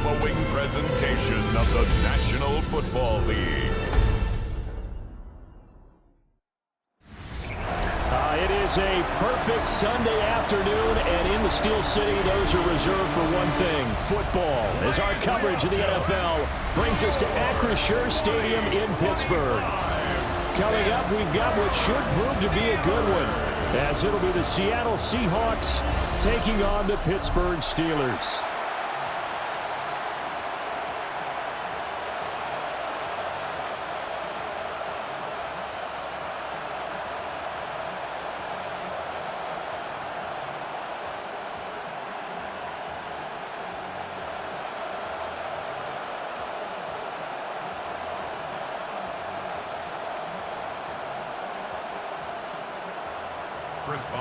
following presentation of the National Football League. It is a perfect Sunday afternoon, and in the Steel City, those are reserved for one thing, football, as our coverage of the NFL brings us to Acrisure Stadium in Pittsburgh. Coming up, we've got what should prove to be a good one, as it'll be the Seattle Seahawks taking on the Pittsburgh Steelers.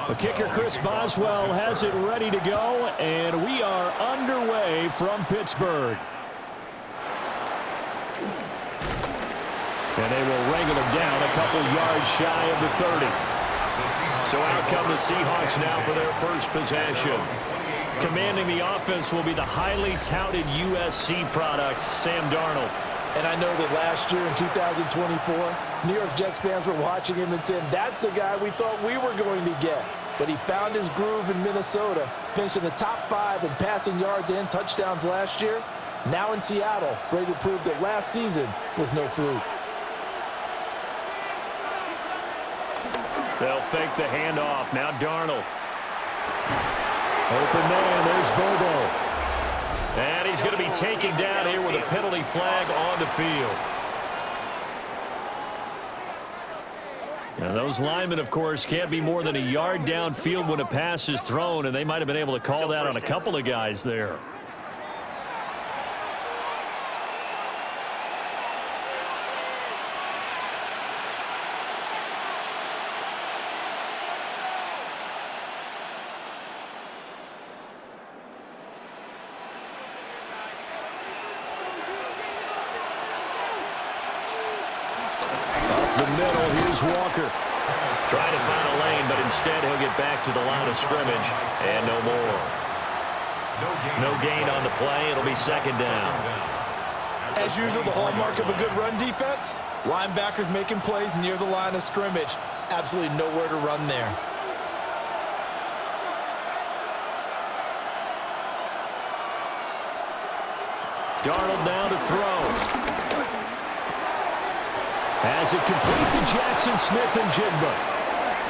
The kicker, Chris Boswell, has it ready to go, and we are underway from Pittsburgh. And they will wrangle him down a couple yards shy of the 30. So out come the Seahawks now for their first possession. Commanding the offense will be the highly touted USC product, Sam Darnold. And I know that last year in 2024, New York Jets fans were watching him and saying, that's the guy we thought we were going to get. But he found his groove in Minnesota, finished in the top 5 in passing yards and touchdowns last year. Now in Seattle, ready to prove that last season was no fluke. They'll fake the handoff. Now Darnold. Open man, there's Bobo. And he's going to be taken down here with a penalty flag on the field. Now those linemen, of course, can't be more than a yard downfield when a pass is thrown, and they might have been able to call that on a couple of guys there. Walker trying to find a lane, but instead he'll get back to the line of scrimmage, and no more. No gain on the play. It'll be second down. As usual, the hallmark of a good run defense, linebackers making plays near the line of scrimmage. Absolutely nowhere to run there. Darnold now to throw. As it complete to Jackson Smith and Jigba.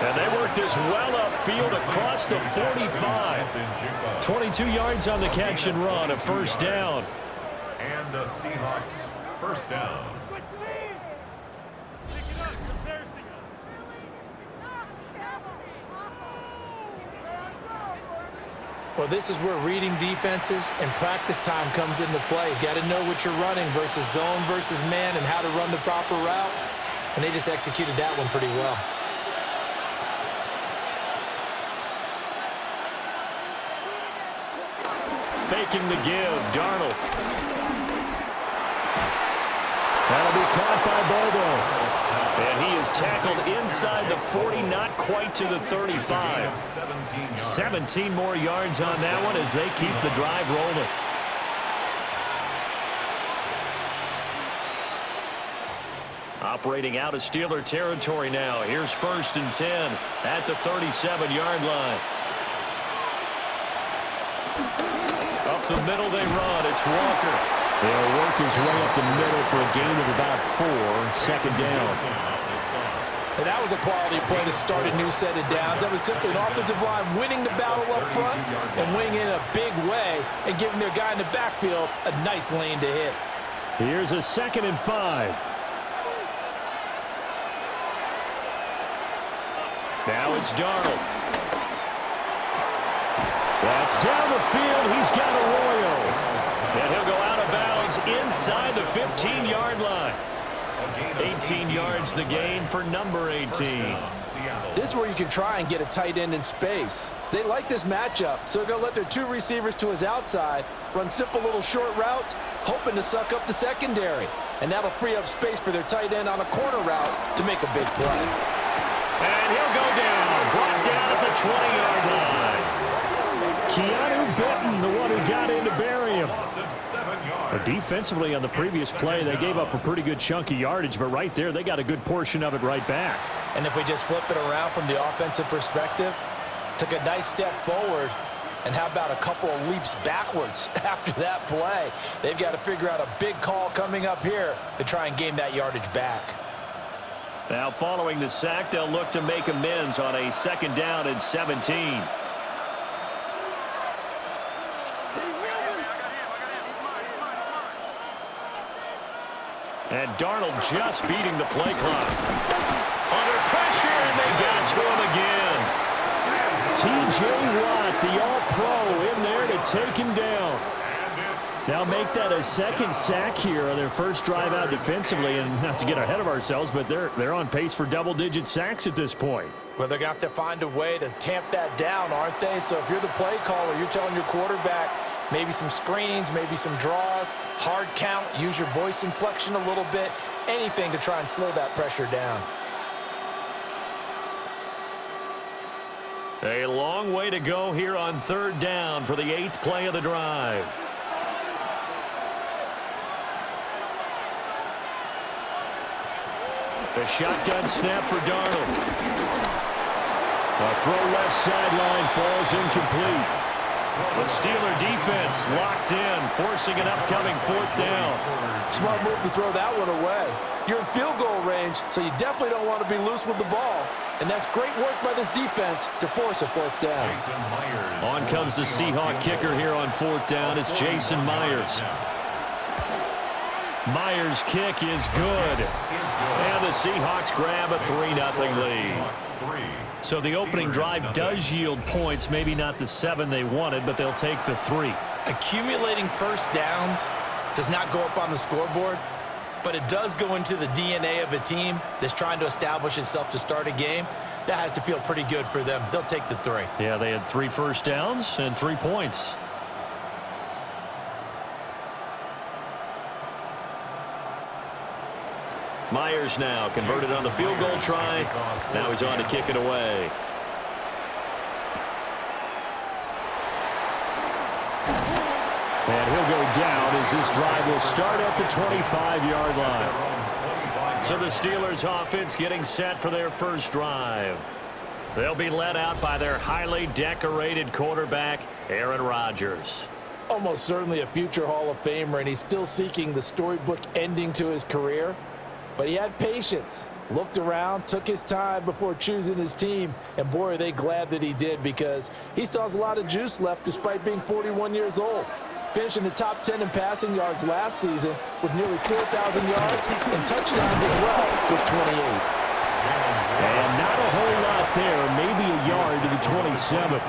And they work this well upfield across the 45. 22 yards on the catch and run, a first down. And the Seahawks first down. Well, this is where reading defenses and practice time comes into play. You got to know what you're running versus zone versus man and how to run the proper route. And they just executed that one pretty well. Faking the give, Darnold. That'll be caught by Bobo. And he is tackled inside the 40, not quite to the 35. 17 more yards on that one as they keep the drive rolling. Operating out of Steeler territory now. Here's 1st and 10 at the 37-yard line. Up the middle they run. It's Walker. They'll work his way up the middle for a gain of about 4. Second down. And that was a quality play to start a new set of downs. That was simply an offensive line winning the battle up front and winning in a big way and giving their guy in the backfield a nice lane to hit. Here's a 2nd and 5. Now it's Darnold. That's down the field. He's got Arroyo. And he'll go out of bounds inside the 15-yard line. 18 yards the gain for number 18. This is where you can try and get a tight end in space. They like this matchup, so they're going to let their 2 receivers to his outside, run simple little short routes, hoping to suck up the secondary. And that'll free up space for their tight end on a corner route to make a big play. And he'll go down, brought down at the 20-yard line. Keanu Benton, the one who got in to bury him. Defensively on the previous play, they gave up a pretty good chunk of yardage, but right there, they got a good portion of it right back. And if we just flip it around from the offensive perspective, took a nice step forward, and how about a couple of leaps backwards after that play? They've got to figure out a big call coming up here to try and gain that yardage back. Now following the sack, they'll look to make amends on a 2nd down and 17. And Darnold just beating the play clock. Under pressure, and they got to him again. T.J. Watt, the all-pro, in there to take him down. Now make that a 2nd sack here on their first drive out defensively, and not to get ahead of ourselves, but they're on pace for double-digit sacks at this point. Well, they're going to have to find a way to tamp that down, aren't they? So if you're the play caller, you're telling your quarterback maybe some screens, maybe some draws, hard count, use your voice inflection a little bit, anything to try and slow that pressure down. A long way to go here on 3rd down for the 8th play of the drive. The shotgun snap for Darnold. A throw left sideline falls incomplete. The Steeler defense locked in, forcing an upcoming 4th down. Smart move to throw that one away. You're in field goal range, so you definitely don't want to be loose with the ball. And that's great work by this defense to force a 4th down. On comes the Seahawk kicker here on 4th down. It's Jason Myers. Myers' kick is good. And the Seahawks grab a 3-0 lead. So the opening drive does yield points, maybe not the 7 they wanted, but they'll take the 3. Accumulating first downs does not go up on the scoreboard, but it does go into the DNA of a team that's trying to establish itself to start a game. That has to feel pretty good for them. They'll take the 3. Yeah, they had 3 first downs and 3 points. Myers now converted on the field goal try. Now he's on to kick it away. And he'll go down as this drive will start at the 25-yard line. So the Steelers offense getting set for their first drive. They'll be led out by their highly decorated quarterback, Aaron Rodgers. Almost certainly a future Hall of Famer, and he's still seeking the storybook ending to his career. But he had patience, looked around, took his time before choosing his team, and boy, are they glad that he did, because he still has a lot of juice left despite being 41 years old. Finishing the top 10 in passing yards last season with nearly 4,000 yards and touchdowns as well with 28. And not a whole lot there, maybe a yard to the 27.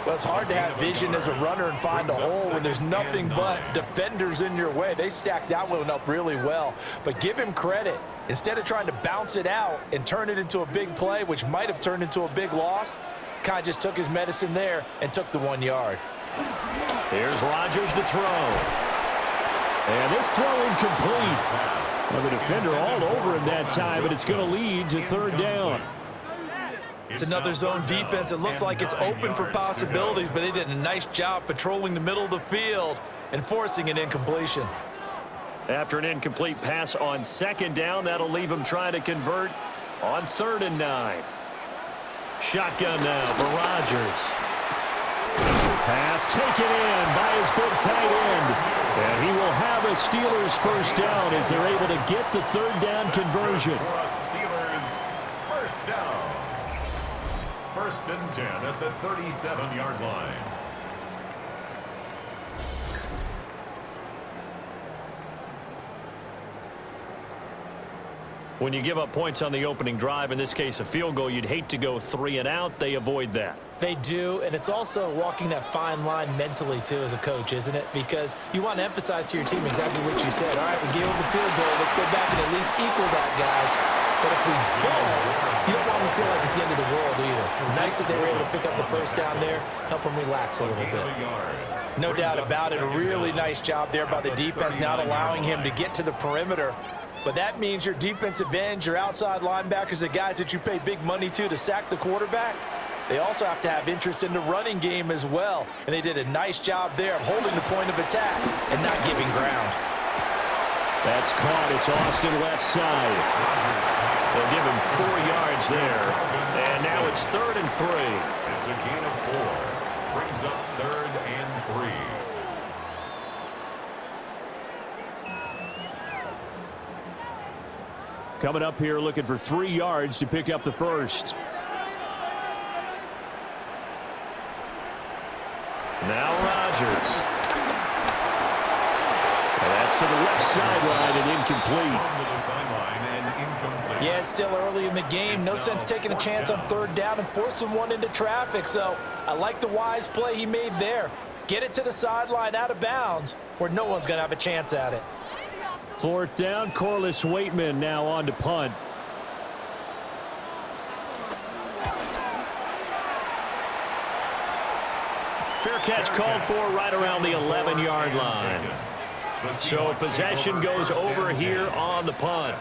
Well, it's hard to have vision as a runner and find a hole when there's nothing but defenders in your way. They stacked that one up really well. But give him credit. Instead of trying to bounce it out and turn it into a big play, which might have turned into a big loss, kind of just took his medicine there and took the 1 yard. Here's Rodgers to throw. And this throw incomplete. Well, the defender all over him that time, but it's going to lead to 3rd down. It's another zone defense. It looks like it's open for possibilities, but they did a nice job patrolling the middle of the field and forcing an incompletion. After an incomplete pass on 2nd down, that'll leave him trying to convert on 3rd and 9. Shotgun now for Rodgers. Pass taken in by his big tight end. And he will have a Steelers first down as they're able to get the 3rd down conversion. Steelers first down. 1st and 10 at the 37-yard line. When you give up points on the opening drive, in this case a field goal, you'd hate to go 3 and out. They avoid that. They do, and it's also walking that fine line mentally, too, as a coach, isn't it? Because you want to emphasize to your team exactly what you said. All right, we gave them the field goal. Let's go back and at least equal that, guys. But if we don't, you don't want them to feel like it's the end of the world either. Nice that they were able to pick up the first down there, help them relax a little bit. No doubt about it. A really nice job there by the defense, not allowing him to get to the perimeter. But that means your defensive ends, your outside linebackers, the guys that you pay big money to sack the quarterback, they also have to have interest in the running game as well. And they did a nice job there of holding the point of attack and not giving ground. That's caught. It's Austin left side. They'll give him 4 yards there. And now it's 3rd and 3. It's a gain of 4. Brings up 3rd and 3. Coming up here looking for 3 yards to pick up the first. Now Rodgers. And that's to the left sideline and incomplete. Yeah, it's still early in the game. No sense taking a chance on 3rd down and forcing one into traffic. So I like the wise play he made there. Get it to the sideline out of bounds where no one's going to have a chance at it. 4th down, Corliss Waitman now on to punt. Fair catch called for right around the 11-yard line. So possession goes over here on the punt.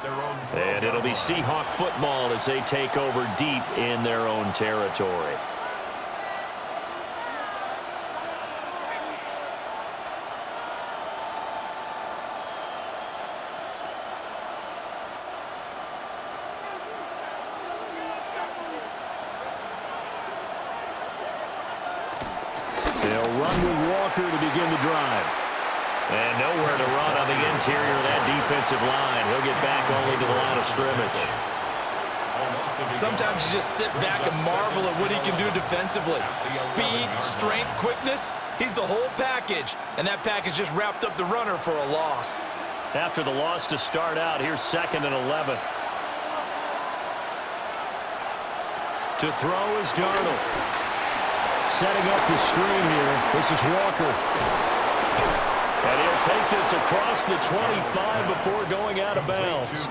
And it'll be Seahawk football as they take over deep in their own territory. They'll run with Walker to begin the drive. And nowhere to run on the interior of that defensive line. He'll get back only to the line of scrimmage. Sometimes you just sit back and marvel at what he can do defensively. Speed, strength, quickness, he's the whole package. And that package just wrapped up the runner for a loss. After the loss to start out, here's 2nd and 11. To throw is Darnold. Setting up the screen here. This is Walker. And he'll take this across the 25 before going out of bounds.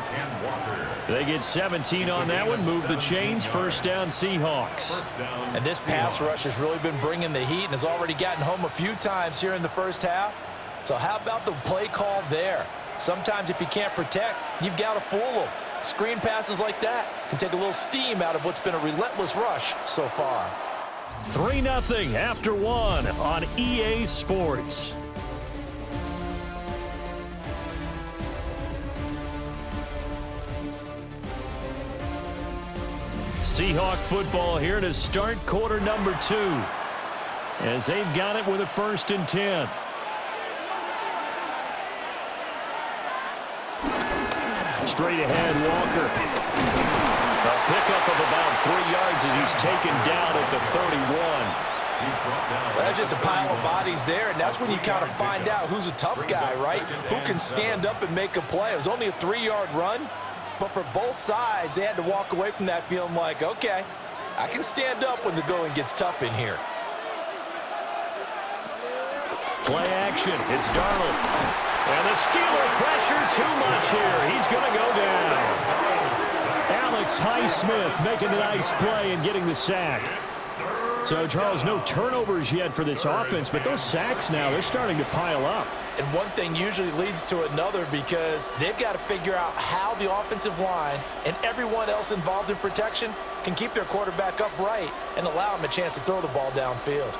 They get 17 on that one. Move the chains. 1st down Seahawks. And this pass rush has really been bringing the heat and has already gotten home a few times here in the first half. So how about the play call there? Sometimes if you can't protect, you've got to fool them. Screen passes like that can take a little steam out of what's been a relentless rush so far. 3-0 after 1 on EA Sports. Seahawk football here to start quarter number 2. As they've got it with a 1st and 10. Straight ahead, Walker. A pickup of about 3 yards as he's taken down at the 31. Well, that's just a pile of bodies there, and that's when you kind of find out who's a tough guy, right? Who can stand up and make a play. It was only a 3-yard run, but for both sides, they had to walk away from that feeling like, okay, I can stand up when the going gets tough in here. Play action. It's Darnold. And the Steeler pressure too much here. He's going to go down. Alex Highsmith making a nice play and getting the sack. So, Charles, no turnovers yet for this offense, but those sacks now, they're starting to pile up. And one thing usually leads to another because they've got to figure out how the offensive line and everyone else involved in protection can keep their quarterback upright and allow him a chance to throw the ball downfield.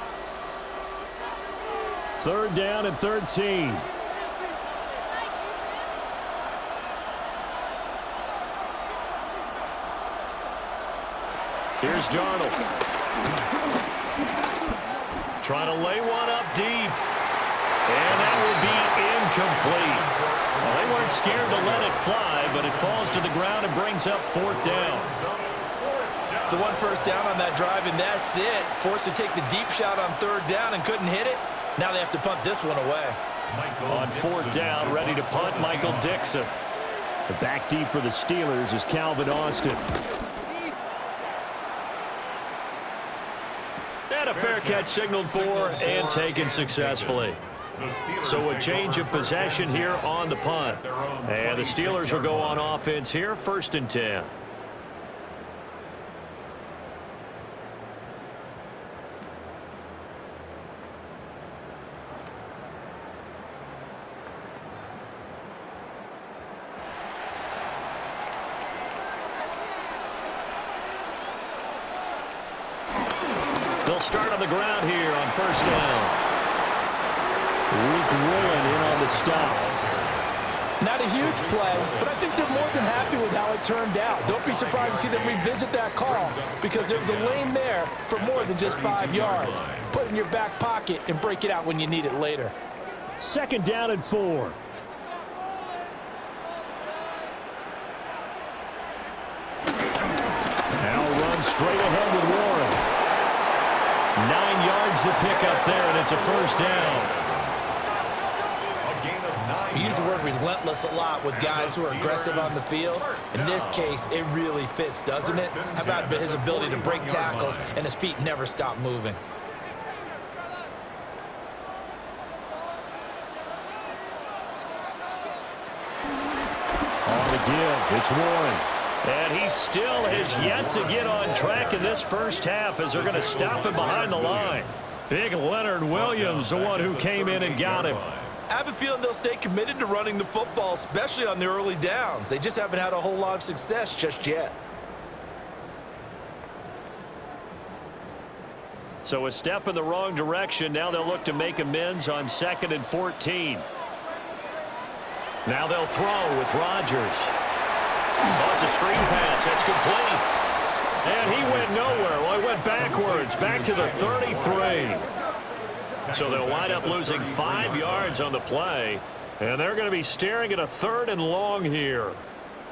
3rd down and 13. Here's Darnold. Trying to lay one up deep. And that will be incomplete. Well, they weren't scared to let it fly, but it falls to the ground and brings up 4th down. So 1 first down on that drive, and that's it. Forced to take the deep shot on 3rd down and couldn't hit it. Now they have to punt this one away. On 4th down, ready to punt, Michael Dixon. The back deep for the Steelers is Calvin Austin. And a fair catch signaled for and taken successfully. So a change of possession here on the punt. And the Steelers will go on offense here, 1st and 10. They'll start on the ground here on first down. Rick Woolen in on the stop. Not a huge play, but I think they're more than happy with how it turned out. Don't be surprised to see them revisit that call because there was a lane there for more than just 5 yards. Put it in your back pocket and break it out when you need it later. Second down and 4. Now run straight ahead with Warren. 9 yards to pick up there, and it's a first down. We use the word relentless a lot with guys who are aggressive on the field. In this case, it really fits, doesn't it? How about his ability to break tackles and his feet never stop moving? On the give, it's Warren. And he still has yet to get on track in this first half as they're going to stop him behind the line. Big Leonard Williams, the one who came in and got him. I have a feeling they'll stay committed to running the football, especially on the early downs. They just haven't had a whole lot of success just yet. So a step in the wrong direction. Now they'll look to make amends on 2nd and 14. Now they'll throw with Rodgers. Oh, it's a screen pass. That's complete. And he went nowhere. Well, he went backwards, back to the 33. So they'll wind up losing 5 yards on the play. And they're going to be staring at a 3rd and long here.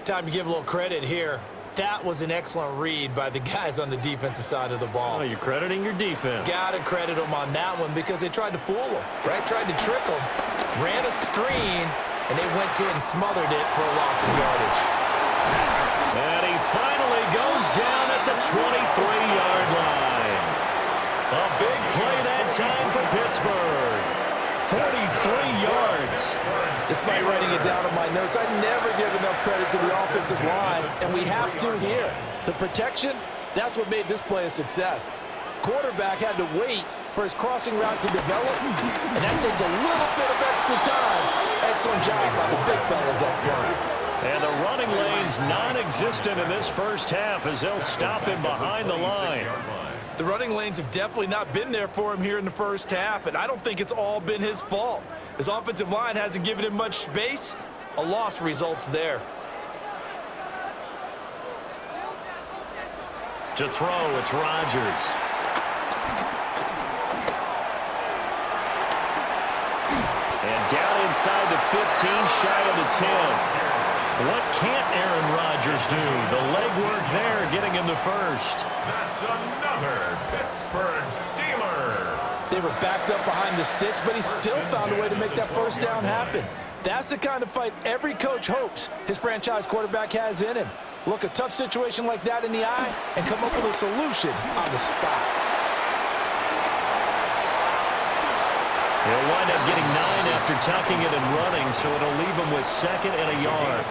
Time to give a little credit here. That was an excellent read by the guys on the defensive side of the ball. Oh, you're crediting your defense. Got to credit them on that one because they tried to fool them, right? Tried to trick them. Ran a screen, and they went to it and smothered it for a loss of yardage. And he finally goes down at the 23-yard line. A big play that time for Pittsburgh. 43 yards. Despite writing it down on my notes, I never give enough credit to the offensive line, and we have to here. The protection, that's what made this play a success. Quarterback had to wait for his crossing route to develop, and that takes a little bit of extra time. Excellent job by the big fellas up front. And the running lane's non-existent in this first half as they'll stop him behind the line. The running lanes have definitely not been there for him here in the first half, and I don't think it's all been his fault. His offensive line hasn't given him much space. A loss results there. To throw, it's Rodgers. And down inside the 15, shy of the 10. What can't Aaron Rodgers do? The legwork there, getting him the first. That's another Pittsburgh Steeler. They were backed up behind the sticks, but he still found a way to make that first down happen. That's the kind of fight every coach hopes his franchise quarterback has in him. Look a tough situation like that in the eye and come up with a solution on the spot. He'll wind up getting 9 after tucking it and running, so it'll leave him with 2nd and a yard.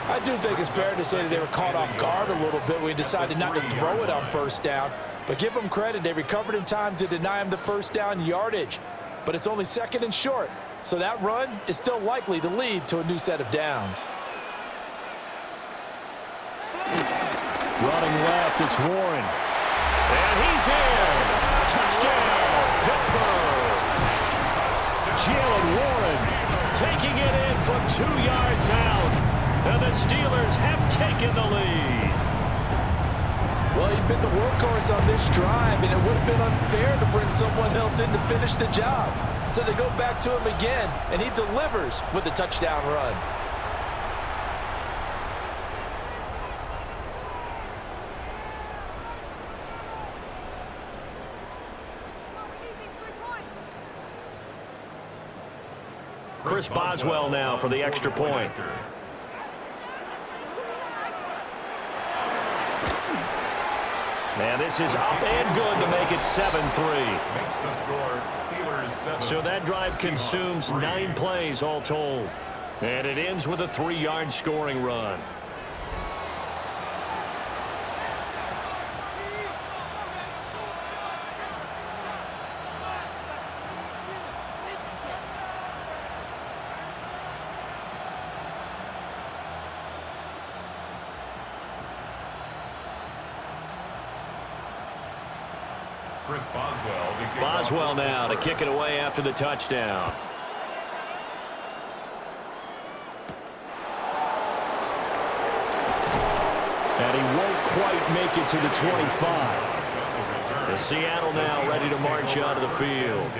I do think it's fair to say that they were caught off guard a little bit when he decided not to throw it on first down. But give them credit, they recovered in time to deny him the first down yardage. But it's only 2nd and short, so that run is still likely to lead to a new set of downs. Running left, it's Warren. And he's in. Touchdown, Pittsburgh. Jalen Warren taking it in from 2 yards out. And the Steelers have taken the lead. Well, he'd been the workhorse on this drive, and it would have been unfair to bring someone else in to finish the job. So they go back to him again, and he delivers with a touchdown run. Chris Boswell now for the extra point. And this is up and good to make it 7-3. Makes the score Steelers 7. So that drive consumes 9 plays all told. And it ends with a 3-yard scoring run. Chris Boswell. Boswell now to kick it away after the touchdown. And he won't quite make it to the 25. And Seattle now ready to march out of the field.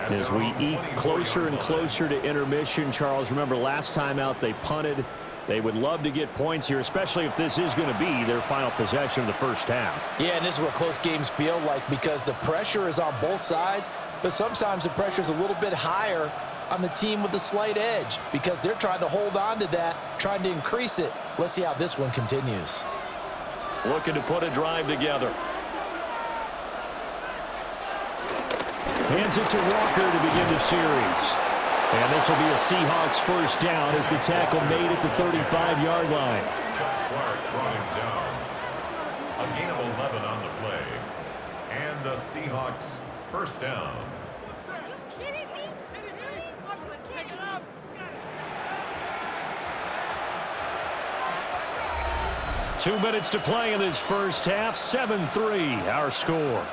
As we eke closer and closer to intermission, Charles, remember last time out they punted. They would love to get points here, especially if this is going to be their final possession of the first half. Yeah, and this is what close games feel like because the pressure is on both sides, but sometimes the pressure is a little bit higher on the team with the slight edge because they're trying to hold on to that, trying to increase it. Let's see how this one continues. Looking to put a drive together. Hands it to Walker to begin the series. And this will be a Seahawks first down as the tackle made at the 35-yard line. Chuck Clark brought him down. A gain of 11 on the play. And the Seahawks first down. Are you kidding me? Pick it up. 2 minutes to play in this first half. 7-3 our score.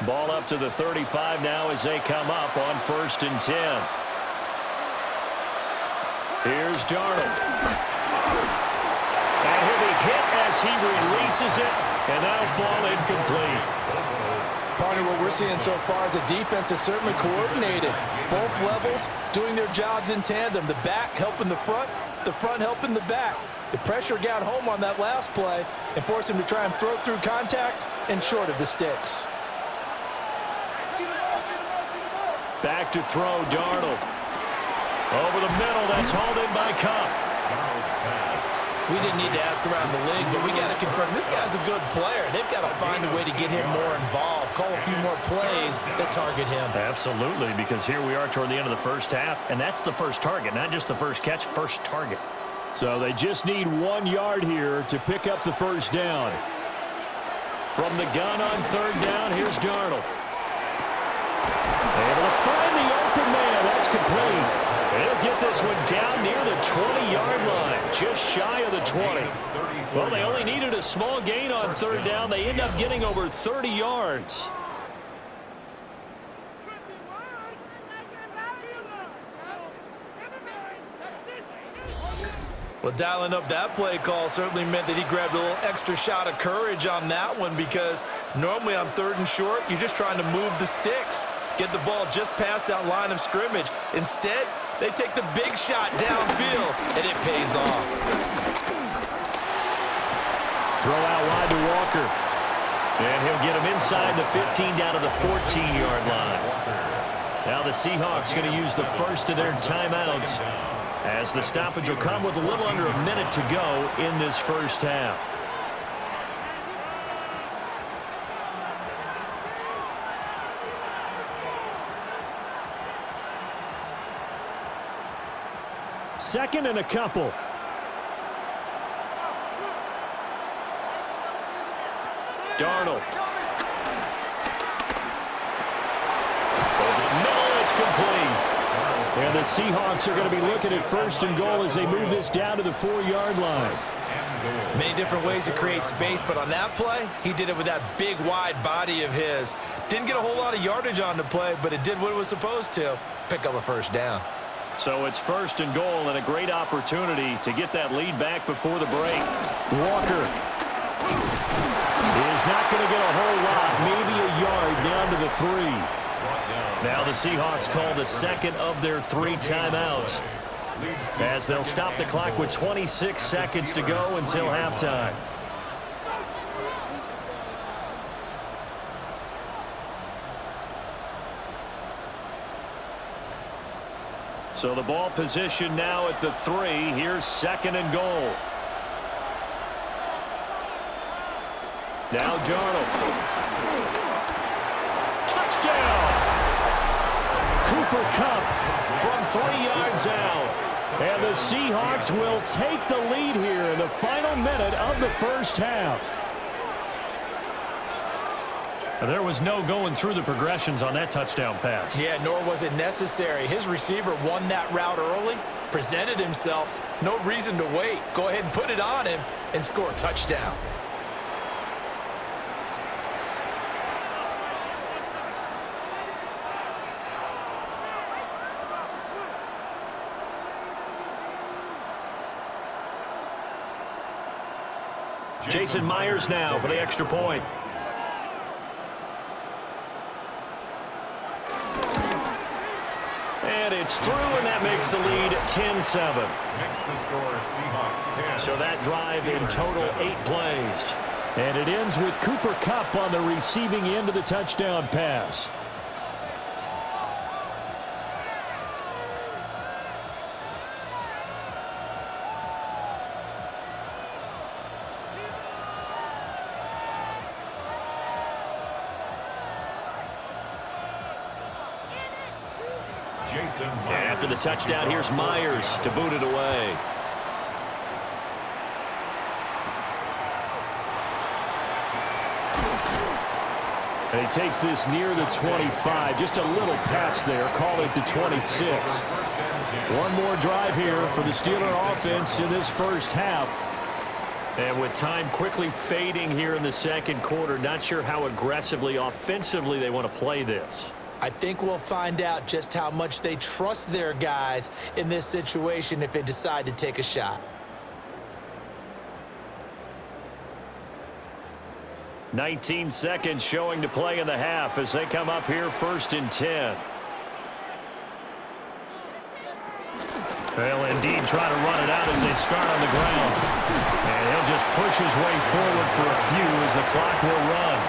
Ball up to the 35 now as they come up on 1st and 10. Here's Darnold. And he'll be hit as he releases it, and that'll fall incomplete. Partner, what we're seeing so far is the defense is certainly coordinated. Both levels doing their jobs in tandem. The back helping the front helping the back. The pressure got home on that last play and forced him to try and throw through contact and short of the sticks. Back to throw, Darnold. Over the middle, that's hauled in by Cup. Darnold's pass. We didn't need to ask around the league, but we got to confirm this guy's a good player. They've got to find a way to get him more involved, call a few more plays that target him. Absolutely, because here we are toward the end of the first half, and that's the first target, not just the first catch, first target. So they just need 1 yard here to pick up the first down. From the gun on 3rd down, here's Darnold. Able to find the open man. That's complete. They'll get this one down near the 20-yard line, just shy of the 20. Well, they only needed a small gain on 3rd down. They end up getting over 30 yards. Well, dialing up that play call certainly meant that he grabbed a little extra shot of courage on that one because normally on 3rd and short, you're just trying to move the sticks, get the ball just past that line of scrimmage. Instead, they take the big shot downfield, and it pays off. Throw out wide to Walker. And he'll get him inside the 15 down to the 14-yard line. Now the Seahawks going to use the first of their timeouts, as the stoppage will come with a little under a minute to go in this first half. Second and a couple. Darnold. Over the middle, it's complete. And the Seahawks are going to be looking at 1st and goal as they move this down to the 4-yard line. Many different ways to create space, but on that play, he did it with that big, wide body of his. Didn't get a whole lot of yardage on the play, but it did what it was supposed to, pick up a first down. So it's 1st and goal and a great opportunity to get that lead back before the break. Walker is not going to get a whole lot, maybe a yard down to the 3. Now the Seahawks call the second of their 3 timeouts, as they'll stop the clock with 26 seconds to go until halftime. So the ball position now at the 3. Here's 2nd and goal. Now Darnold. Touchdown! Cooper Kupp from 3 yards out. And the Seahawks will take the lead here in the final minute of the first half. There was no going through the progressions on that touchdown pass. Yeah, nor was it necessary. His receiver won that route early, presented himself. No reason to wait. Go ahead and put it on him and score a touchdown. Jason Myers now for the extra point. And it's through, and that makes the lead 10-7. Makes the score Seahawks 10. So that drive in total 8 plays. And it ends with Cooper Kupp on the receiving end of the touchdown pass. After the touchdown, here's Myers to boot it away. And he takes this near the 25. Just a little pass there. Call it the 26. One more drive here for the Steeler offense in this first half. And with time quickly fading here in the second quarter, not sure how aggressively, offensively they want to play this. I think we'll find out just how much they trust their guys in this situation if they decide to take a shot. "19 seconds showing to play in the half as they come up here 1st and 10. They'll indeed try to run it out as they start on the ground. And he'll just push his way forward for a few as the clock will run.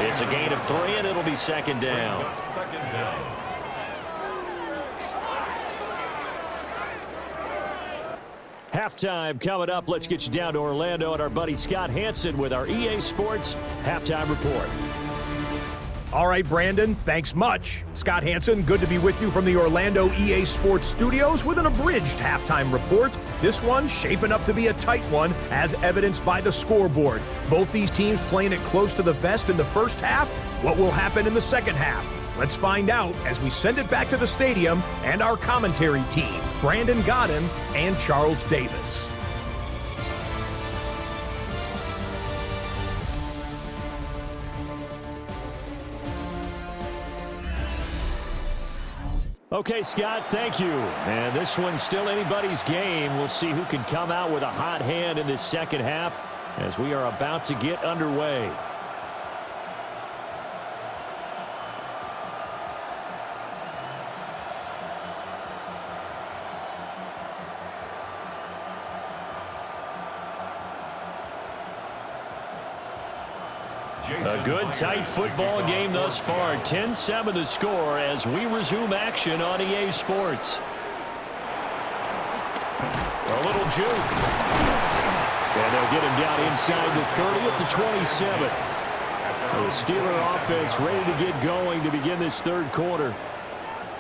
It's a gain of 3, and it'll be 2nd down. Halftime coming up. Let's get you down to Orlando and our buddy Scott Hansen with our EA Sports Halftime Report. All right, Brandon, thanks much. Scott Hansen, good to be with you from the Orlando EA Sports Studios with an abridged halftime report. This one shaping up to be a tight one, as evidenced by the scoreboard. Both these teams playing it close to the vest in the first half. What will happen in the second half? Let's find out as we send it back to the stadium and our commentary team, Brandon Godden and Charles Davis. Okay, Scott, thank you. And this one's still anybody's game. We'll see who can come out with a hot hand in this second half as we are about to get underway. A good, tight football game thus far. 10-7 the score as we resume action on EA Sports. A little juke. And they'll get him down inside the 30 at the 27. The Steeler offense ready to get going to begin this third quarter.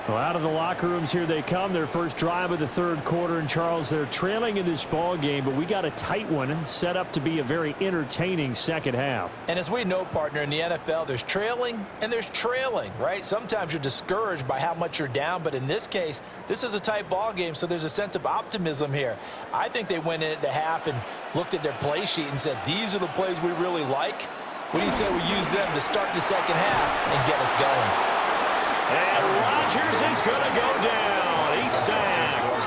Well, out of the locker rooms here they come. Their first drive of the third quarter. And, Charles, they're trailing in this ball game, but we got a tight one set up to be a very entertaining second half. And as we know, partner, in the NFL, there's trailing and there's trailing, right? Sometimes you're discouraged by how much you're down, but in this case, this is a tight ball game, so there's a sense of optimism here. I think they went in at the half and looked at their play sheet and said, these are the plays we really like. What do you say we use them to start the second half and get us going? And Rodgers is going to go down. He's sacked.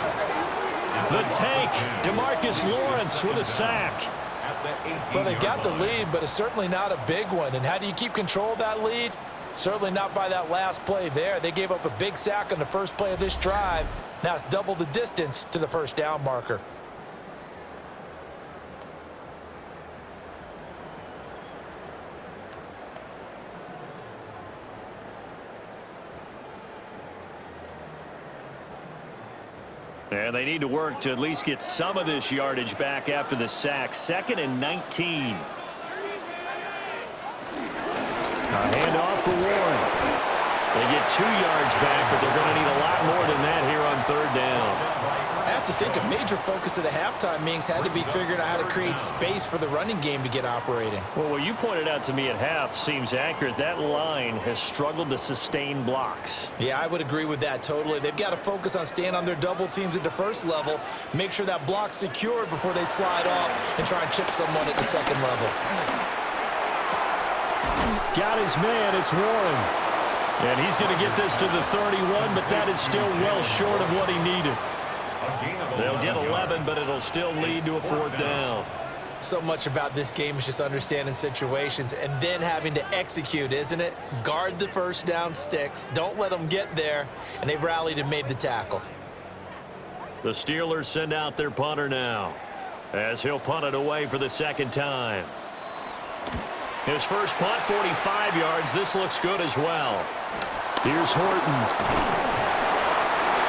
The tank, DeMarcus Lawrence with a sack. Well, they got the lead, but it's certainly not a big one. And how do you keep control of that lead? Certainly not by that last play there. They gave up a big sack on the first play of this drive. Now it's double the distance to the first down marker. And they need to work to at least get some of this yardage back after the sack. 2nd and 19. A handoff for Warren. They get 2 yards back, but they're going to need a lot more than that here on 3rd down. I have to think a major focus of the halftime meetings had to be figuring out how to create space for the running game to get operating. Well, what you pointed out to me at half seems accurate. That line has struggled to sustain blocks. Yeah, I would agree with that totally. They've got to focus on staying on their double teams at the first level, make sure that block's secured before they slide off and try and chip someone at the second level. Got his man, it's Warren. And he's going to get this to the 31, but that is still well short of what he needed. They'll get 11, but it'll still lead to a 4th down. So much about this game is just understanding situations and then having to execute, isn't it? Guard the first down sticks. Don't let them get there. And they rallied and made the tackle. The Steelers send out their punter now, as he'll punt it away for the second time. His first punt, 45 yards. This looks good as well. Here's Horton.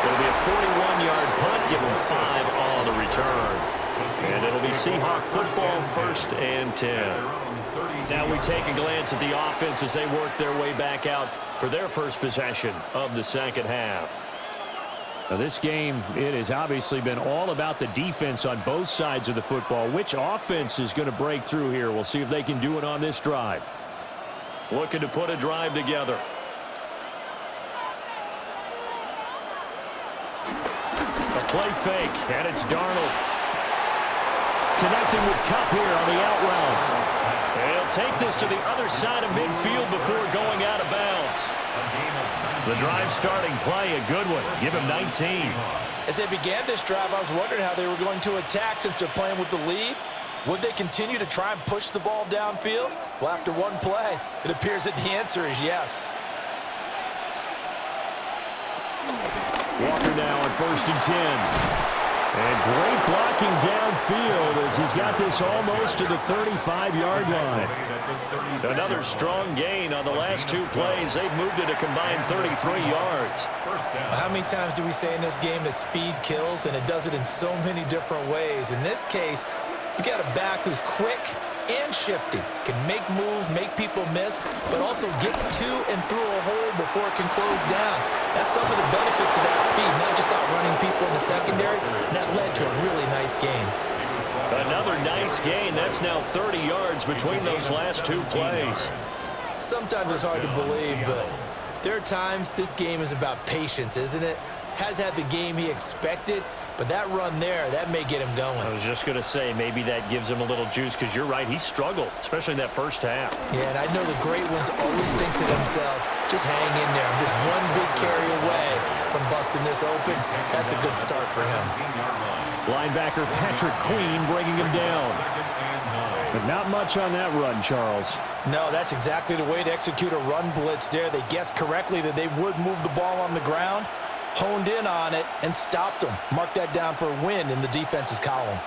It'll be a 41-yard punt. Give him 5 on the return. And it'll be Seahawk football, 1st and 10. Now we take a glance at the offense as they work their way back out for their first possession of the second half. Now this game, it has obviously been all about the defense on both sides of the football. Which offense is going to break through here? We'll see if they can do it on this drive. Looking to put a drive together. A play fake, and it's Darnold. Connecting with Kupp here on the out route. And he'll take this to the other side of midfield before going out of bounds. The drive starting play, a good one. Give him 19. As they began this drive, I was wondering how they were going to attack since they're playing with the lead. Would they continue to try and push the ball downfield? Well, after one play, it appears that the answer is yes. Walker now on 1st and 10. And great blocking downfield as he's got this almost to the 35-yard line. Another strong gain on the last 2 plays. They've moved it a combined 33 yards. How many times do we say in this game that speed kills, and it does it in so many different ways? In this case, you got a back who's quick and shifty, can make moves, make people miss, but also gets to and through a hole before it can close down. That's some of the benefits of that speed, not just outrunning people in the secondary. And that led to a really nice gain. Another nice gain. That's now 30 yards between those last 2 plays. Sometimes it's hard to believe, but there are times this game is about patience, isn't it? Has had the game he expected, but that run there, that may get him going. I was just going to say, maybe that gives him a little juice, because you're right, he struggled, especially in that first half. Yeah, and I know the great ones always think to themselves, just hang in there. I'm just one big carry away from busting this open. That's a good start for him. Linebacker Patrick Queen bringing him down. But not much on that run, Charles. No, that's exactly the way to execute a run blitz there. They guessed correctly that they would move the ball on the ground, honed in on it, and stopped them. Mark that down for a win in the defense's column.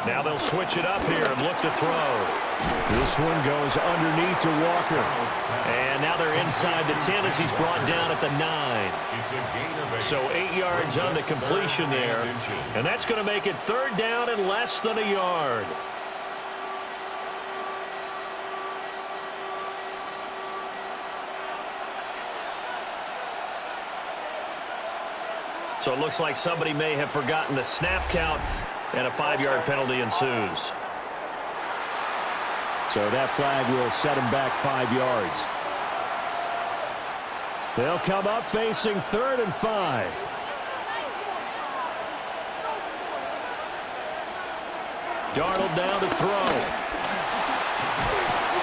Now they'll switch it up here and look to throw. This one goes underneath to Walker. And now they're inside the 10 as he's brought down at the 9. So 8 yards on the completion there. And that's going to make it 3rd down and less than a yard. So it looks like somebody may have forgotten the snap count, and a 5-yard penalty ensues. So that flag will set him back 5 yards. They'll come up facing 3rd and 5. Darnold down to throw.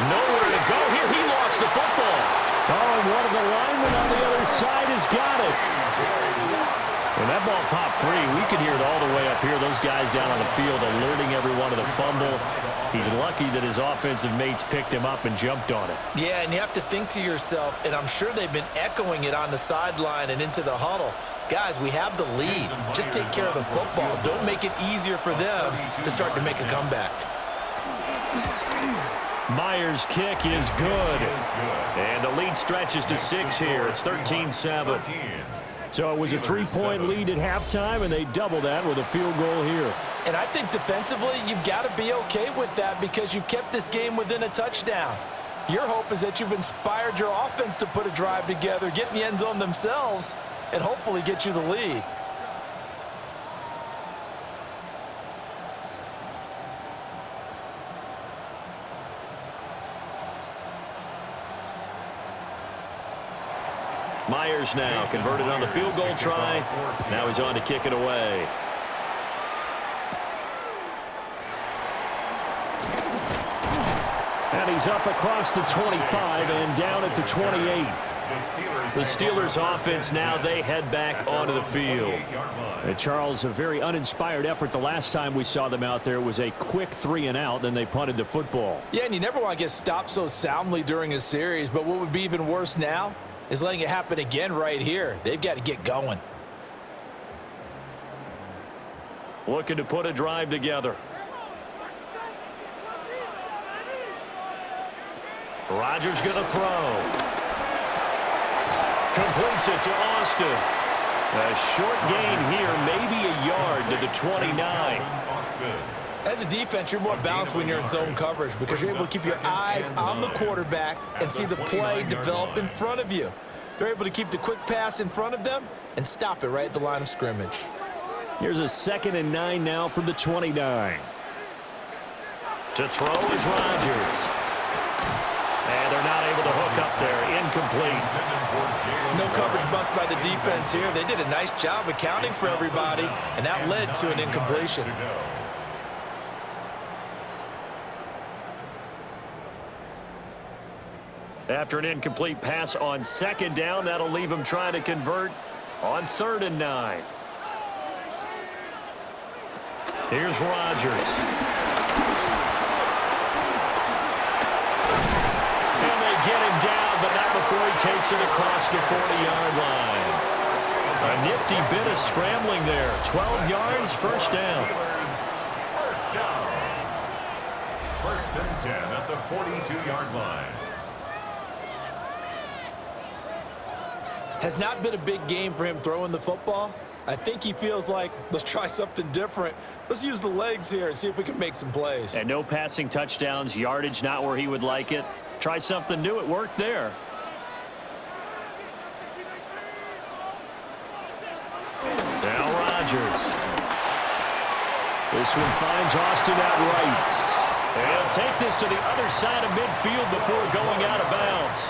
Nowhere to go here. He lost the football. Oh, and one of the linemen on the other side has got it. When that ball popped free, we could hear it all the way up here. Those guys down on the field alerting everyone of the fumble. He's lucky that his offensive mates picked him up and jumped on it. Yeah, and you have to think to yourself, and I'm sure they've been echoing it on the sideline and into the huddle. Guys, we have the lead. Just take care of the football. Don't make it easier for them to start to make a comeback. Myers' kick is good. And the lead stretches to 6 here. It's 13-7. So it was a 3-point lead at halftime, and they double that with a field goal here. And I think defensively, you've got to be okay with that because you've kept this game within a touchdown. Your hope is that you've inspired your offense to put a drive together, get in the end zone themselves, and hopefully get you the lead. Myers now converted on the field goal try. Now he's on to kick it away. And he's up across the 25 and down at the 28. The Steelers offense now, they head back onto the field. And Charles, a very uninspired effort the last time we saw them out there. It was a quick 3 and out, then they punted the football. Yeah, and you never want to get stopped so soundly during a series, but what would be even worse now is letting it happen again right here. They've got to get going. Looking to put a drive together. Rodgers going to throw. Completes it to Austin. A short gain here, maybe a yard to the 29. As a defense, you're more balanced when you're in zone coverage because you're able to keep your eyes on the quarterback and see the play develop in front of you. They're able to keep the quick pass in front of them and stop it right at the line of scrimmage. Here's a 2nd and 9 now from the 29. To throw is Rodgers. And they're not able to hook up there. Incomplete. No coverage bust by the defense here. They did a nice job accounting for everybody, and that led to an incompletion. After an incomplete pass on 2nd down, that'll leave him trying to convert on 3rd and 9. Here's Rodgers. And they get him down, but not before he takes it across the 40-yard line. A nifty bit of scrambling there. 12 yards, 1st down. First down. 1st and 10 at the 42-yard line. Has not been a big game for him throwing the football. I think he feels like, let's try something different. Let's use the legs here and see if we can make some plays. And no passing touchdowns, yardage not where he would like it. Try something new. It worked there. Now Rodgers. This one finds Austin out right. And he'll take this to the other side of midfield before going out of bounds.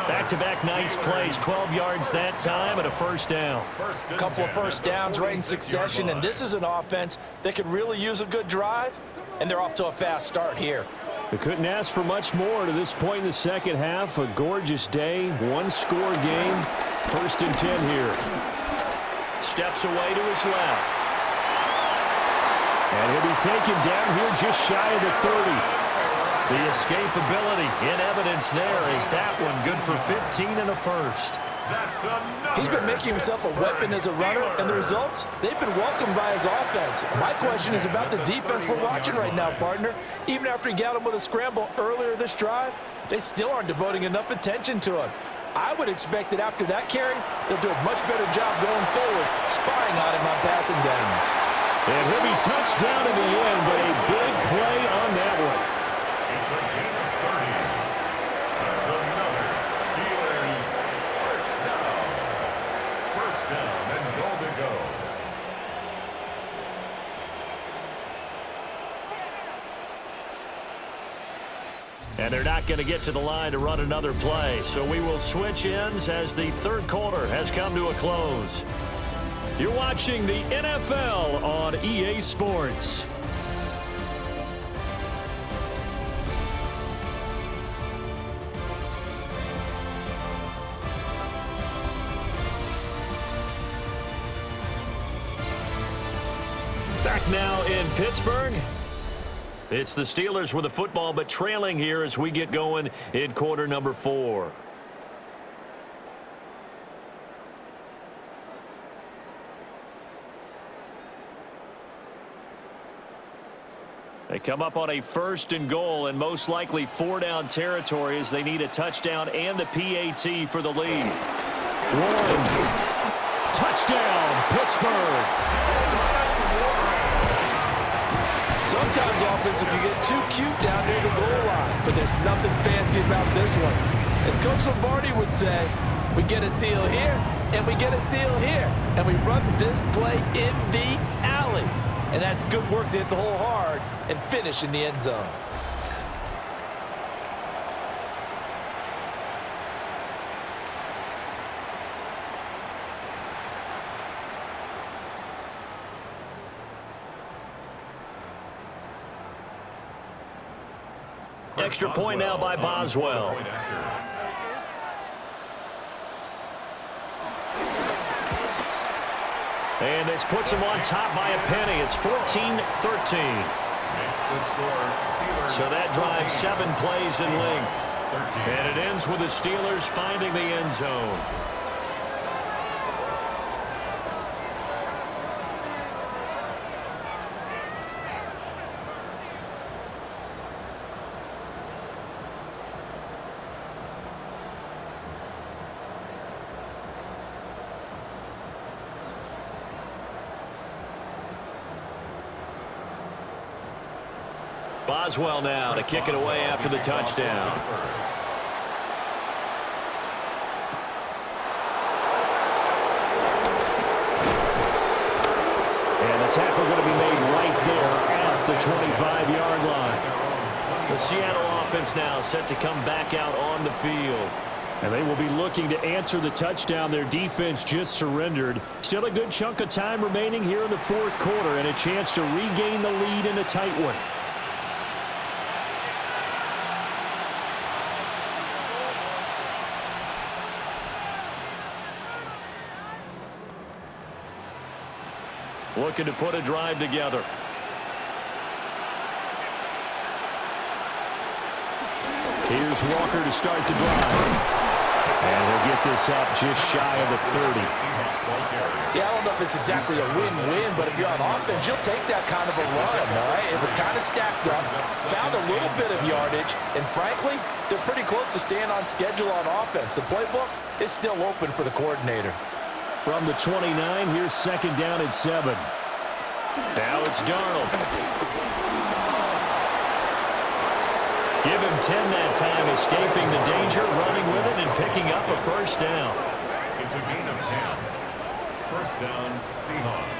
Back-to-back nice plays, 12 yards that time and a 1st down. A couple of 1st downs right in succession, and this is an offense that could really use a good drive, and they're off to a fast start here. They couldn't ask for much more to this point in the 2nd half. A gorgeous day, 1-score game. 1st and 10 here. Steps away to his left. And he'll be taken down here just shy of the 30. The escapability in evidence there is that one good for 15 and a 1st. He's been making himself a weapon as a runner, and the results, they've been welcomed by his offense. My question is about the defense we're watching right now, partner. Even after he got him with a scramble earlier this drive, they still aren't devoting enough attention to him. I would expect that after that carry, they'll do a much better job going forward, spying on him on passing downs. And he'll be touched down in the end, but a big play on that one. It's a gain of 30. That's another Steelers first down. First down and goal to go. And they're not going to get to the line to run another play. So we will switch ends as the 3rd quarter has come to a close. You're watching the NFL on EA Sports. Back now in Pittsburgh. It's the Steelers with the football, but trailing here as we get going in quarter number 4. They come up on a 1st and goal and most likely 4-down territory as they need a touchdown and the PAT for the lead. Warren. Touchdown, Pittsburgh. Sometimes offense can get too cute down near the goal line, but there's nothing fancy about this one. As Coach Lombardi would say, we get a seal here, and we get a seal here, and we run this play in the alley. And that's good work to hit the hole hard and finish in the end zone. Extra point now by Boswell. And this puts them on top by a penny. It's 14-13. Makes the score. Steelers So that drives 7 plays in length. 13. And it ends with the Steelers finding the end zone. Boswell now to kick it away after the touchdown. And the tackle going to be made right there at the 25-yard line. The Seattle offense now set to come back out on the field. And they will be looking to answer the touchdown their defense just surrendered. Still a good chunk of time remaining here in the fourth quarter and a chance to regain the lead in a tight one. Looking to put a drive together. Here's Walker to start the drive. And he'll get this up just shy of the 30. Yeah, I don't know if it's exactly a win-win, but if you're on offense, you'll take that kind of a run, all right? It was kind of stacked up, found a little bit of yardage, and frankly, they're pretty close to staying on schedule on offense. The playbook is still open for the coordinator. From the 29, here's second down at 7. Now it's Darnold. Give him 10 that time, escaping the danger, running with it, and picking up a first down. It's a gain of 10. First down, Seahawks.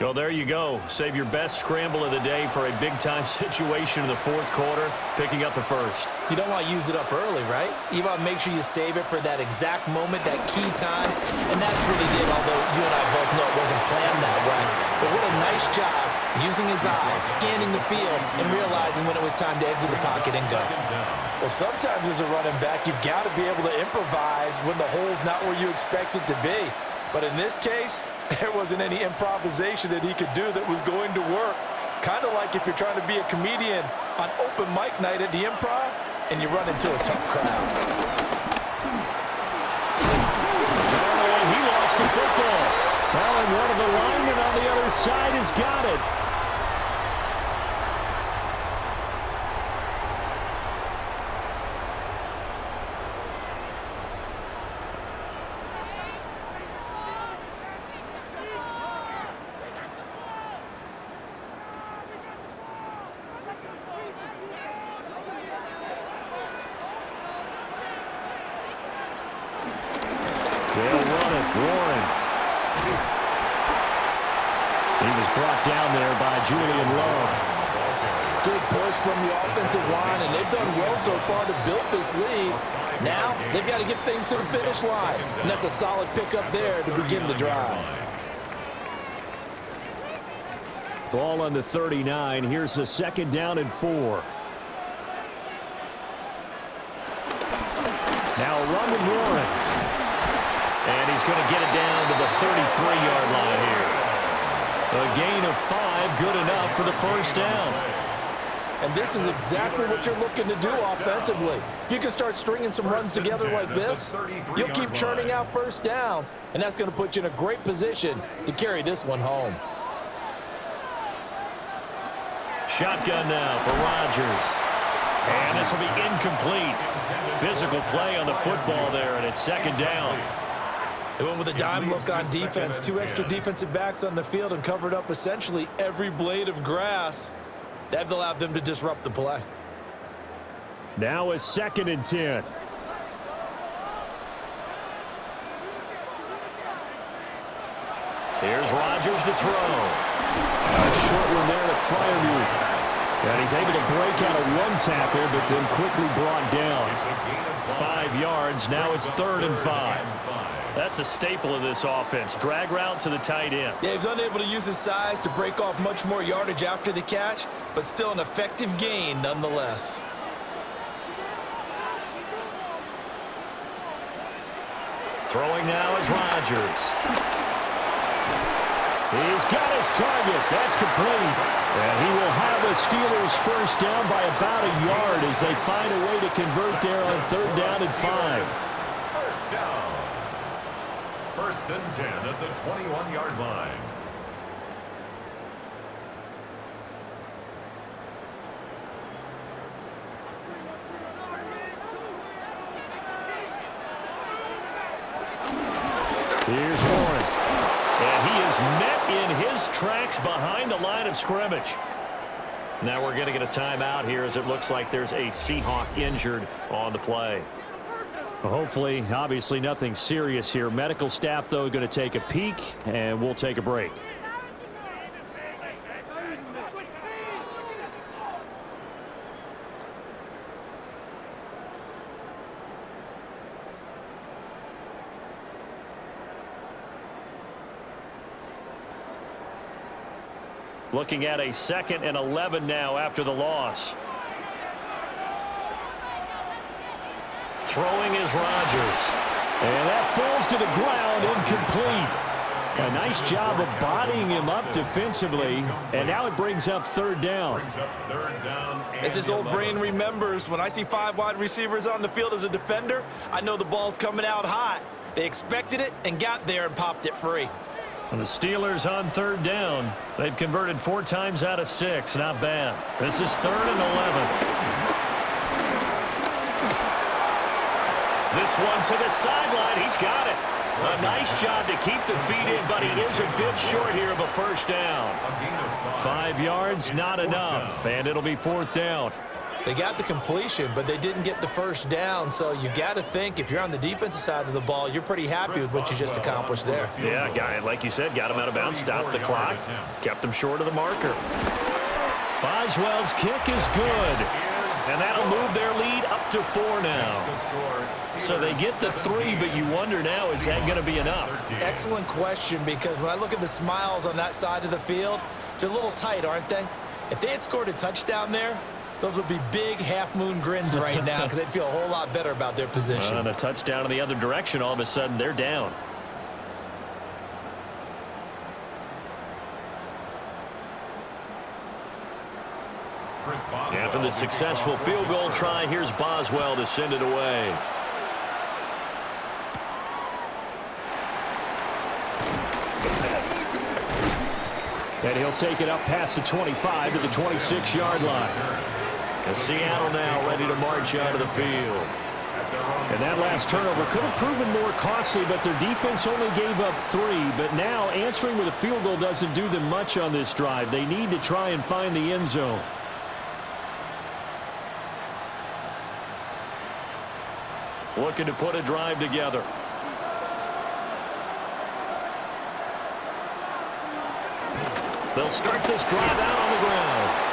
Well, there you go. Save your best scramble of the day for a big-time situation in the fourth quarter, picking up the first. You don't want to use it up early, right? You want to make sure you save it for that exact moment, that key time, and that's what he did, although you and I both know it wasn't planned that way. But what a nice job using his eyes, scanning the field, and realizing when it was time to exit the pocket and go. Well, sometimes as a running back, you've got to be able to improvise when the hole's not where you expect it to be. But in this case, there wasn't any improvisation that he could do that was going to work. Kind of like if you're trying to be a comedian on open mic night at the Improv and you run into a tough crowd. Darnold, he lost the football. Well, and one of the linemen on the other side has got it. They'll run it. Warren. He was brought down there by Julian Love. Good push from the offensive line, and they've done well so far to build this lead. Now they've got to get things to the finish line, and that's a solid pickup there to begin the drive. Ball on the 39. Here's the second down and 4. Now a run with Warren. And he's going to get it down to the 33-yard line here. A gain of 5, good enough for the first down. And this is exactly what you're looking to do offensively. If you can start stringing some runs together like this, you'll keep churning out first downs, and that's going to put you in a great position to carry this one home. Shotgun now for Rodgers. And this will be incomplete. Physical play on the football there, and it's second down. They went with a dime look on defense. 2 extra defensive backs on the field and covered up essentially every blade of grass. That allowed them to disrupt the play. Now a second and 10. Here's Rodgers to throw. A short one there to Freiermuth. And he's able to break out of one tackle, but then quickly brought down. 5 yards. Now it's 3rd and 5. That's a staple of this offense. Drag route to the tight end. Yeah, he's unable to use his size to break off much more yardage after the catch, but still an effective gain nonetheless. Throwing now is Rodgers. He's got his target. That's complete. And he will have the Steelers first down by about a yard as they find a way to convert there on 3rd down and 5. First down. 1st and 10 at the 21-yard line. Here's Warren. And he is met in his tracks behind the line of scrimmage. Now we're going to get a timeout here as it looks like there's a Seahawk injured on the play. Hopefully, obviously nothing serious here. Medical staff, though, going to take a peek, and we'll take a break. Looking at a 2nd and 11 now after the loss. Throwing is Rodgers. And that falls to the ground, incomplete. A nice job of bodying him up defensively, and now it brings up 3rd down. As his old brain remembers, when I see 5 wide receivers on the field as a defender, I know the ball's coming out hot. They expected it and got there and popped it free. And the Steelers on 3rd down. They've converted 4 times out of 6. Not bad. This is 3rd and 11. This one to the sideline. He's got it. A nice job to keep the feet in, but he is a bit short here of a first down. 5 yards, not enough, and it'll be 4th down. They got the completion, but they didn't get the first down, so you got to think if you're on the defensive side of the ball, you're pretty happy with what you just accomplished there. Yeah, guy, like you said, got him out of bounds, stopped the clock, kept him short of the marker. Boswell's kick is good, and that'll move their lead up to 4 now. So they get the 3, but you wonder now, is that going to be enough? Excellent question, because when I look at the smiles on that side of the field, they're a little tight, aren't they? If they had scored a touchdown there, those would be big half-moon grins right now because they'd feel a whole lot better about their position. And a touchdown in the other direction, all of a sudden they're down. After the successful field goal try, here's Boswell to send it away. And he'll take it up past the 25 to the 26-yard line. And Seattle now ready to march out of the field. And that last turnover could have proven more costly, but their defense only gave up 3. But now answering with a field goal doesn't do them much on this drive. They need to try and find the end zone. Looking to put a drive together. They'll start this drive out on the ground.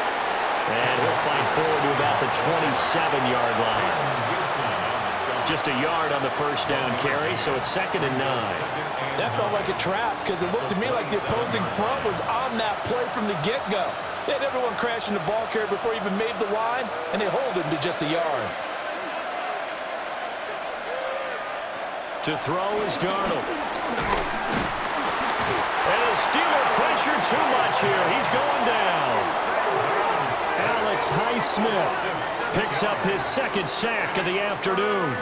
And he'll fight forward to about the 27-yard line. Just a yard on the first down carry, so it's 2nd and 9. That felt like a trap because it looked to me like the opposing front was on that play from the get-go. They had everyone crashing the ball carrier before he even made the line, and they hold him to just a yard. To throw is Darnold. And a Steeler pressure too much here. He's going down. Alex Highsmith picks up his 2nd sack of the afternoon.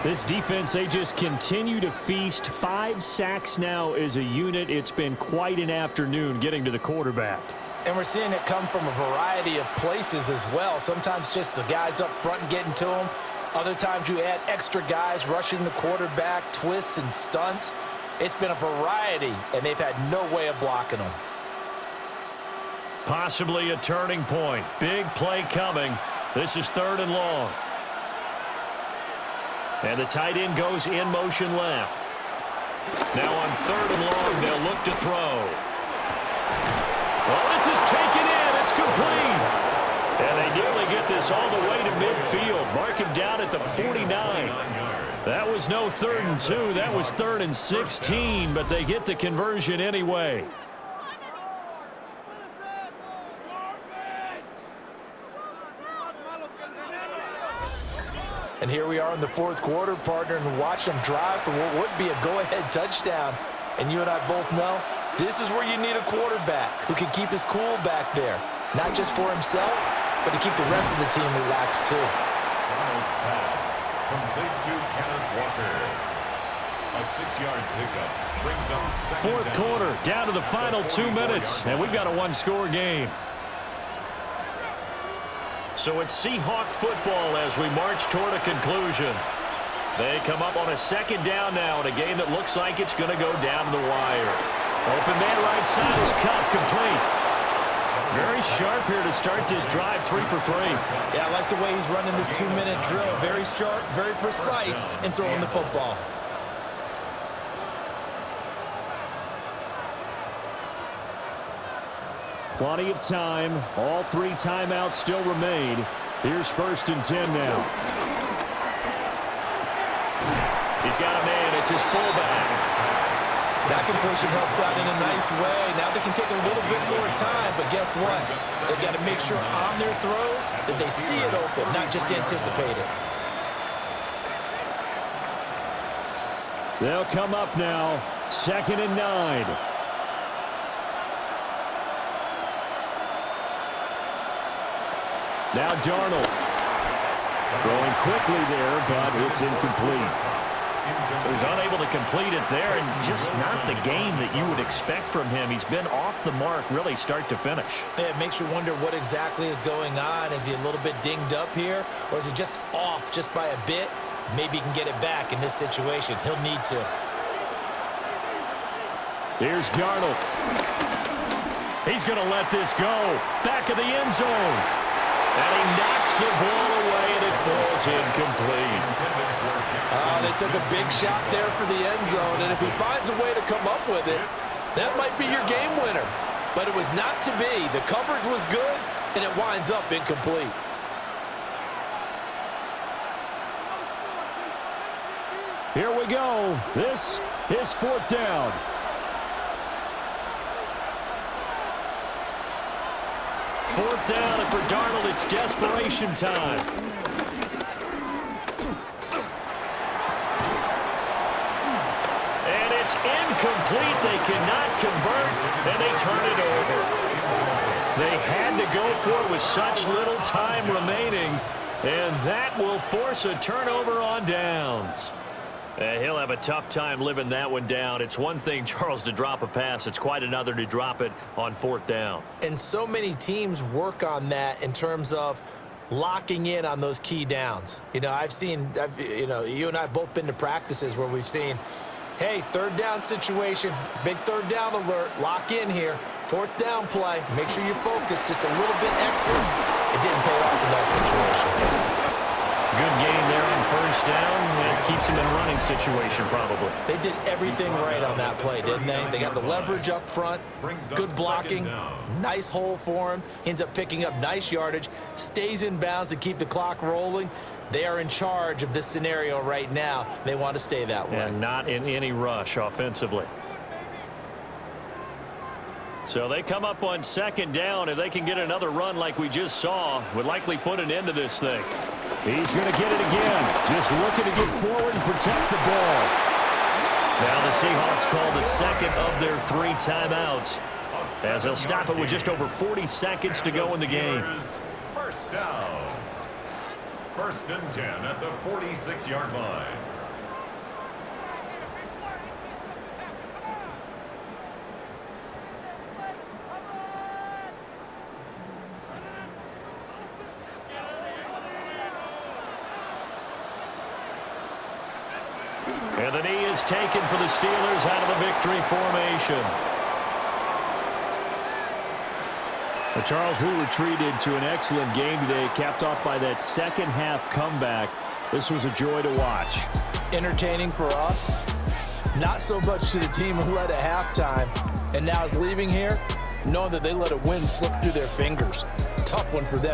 This defense, they just continue to feast. 5 sacks now as a unit. It's been quite an afternoon getting to the quarterback. And we're seeing it come from a variety of places as well. Sometimes just the guys up front getting to him. Other times you add extra guys rushing the quarterback, twists and stunts. It's been a variety, and they've had no way of blocking them. Possibly a turning point. Big play coming. This is 3rd and long. And the tight end goes in motion left. Now on 3rd and long, they'll look to throw. Well, this is taken in. It's complete. And they nearly get this all the way to midfield. Mark him down at the 49. That was no 3rd and 2. That was 3rd and 16, but they get the conversion anyway. And here we are in the fourth quarter, partner, and watch them drive for what would be a go-ahead touchdown. And you and I both know this is where you need a quarterback who can keep his cool back there, not just for himself, but to keep the rest of the team relaxed too. Donald's pass, complete to Kenneth Walker. A 6-yard pickup brings up second Fourth quarter, down to the final 2 minutes, and we've got a one-score game. So it's Seahawk football as we march toward a conclusion. They come up on a second down now in a game that looks like it's going to go down to the wire. Open man right side is cut, complete. Very sharp here to start this drive, 3 for 3. Yeah, I like the way he's running this 2-minute drill. Very sharp, very precise in throwing the football. Plenty of time. All 3 timeouts still remain. Here's 1st and 10 now. He's got a man. It's his fullback. That completion helps out in a nice way. Now they can take a little bit more time, but guess what? They've got to make sure on their throws that they see it open, not just anticipate it. They'll come up now. 2nd and 9. Now Darnold. Throwing quickly there, but it's incomplete. So he's unable to complete it there, and just not the game that you would expect from him. He's been off the mark really start to finish. It makes you wonder what exactly is going on. Is he a little bit dinged up here, or is it just off just by a bit? Maybe he can get it back in this situation. He'll need to. Here's Darnold. He's going to let this go. Back of the end zone. And he knocks the ball away, and it falls incomplete. They took a big shot there for the end zone, and if he finds a way to come up with it, that might be your game winner. But it was not to be. The coverage was good, and it winds up incomplete. Here we go. This is 4th down. Fourth down, and for Darnold, it's desperation time. And it's incomplete. They cannot convert, and they turn it over. They had to go for it with such little time remaining, and that will force a turnover on downs. He'll have a tough time living that one down. It's one thing, Charles, to drop a pass. It's quite another to drop it on 4th down. And so many teams work on that in terms of locking in on those key downs. You know, you and I have both been to practices where we've seen, hey, 3rd down situation, big 3rd down alert, lock in here. 4th down play, make sure you focus just a little bit extra. It didn't pay off in that situation. Good game there on 1st down. It keeps him in a running situation, probably. They did everything right on that play, didn't they? They got the leverage up front, good blocking, nice hole for him. He ends up picking up nice yardage, stays in bounds to keep the clock rolling. They are in charge of this scenario right now. They want to stay that way. And not in any rush offensively. So they come up on 2nd down. If they can get another run like we just saw, would likely put an end to this thing. He's going to get it again. Just looking to get forward and protect the ball. Now the Seahawks call the 2nd of their 3 timeouts, as they'll stop it with just over 40 seconds to go in the game. 1st down. 1st and 10 at the 46-yard line. And the knee is taken for the Steelers out of the victory formation. Well, Charles, we retreated to an excellent game today, capped off by that second-half comeback. This was a joy to watch. Entertaining for us, not so much to the team who led at halftime and now is leaving here knowing that they let a win slip through their fingers. Tough one for them.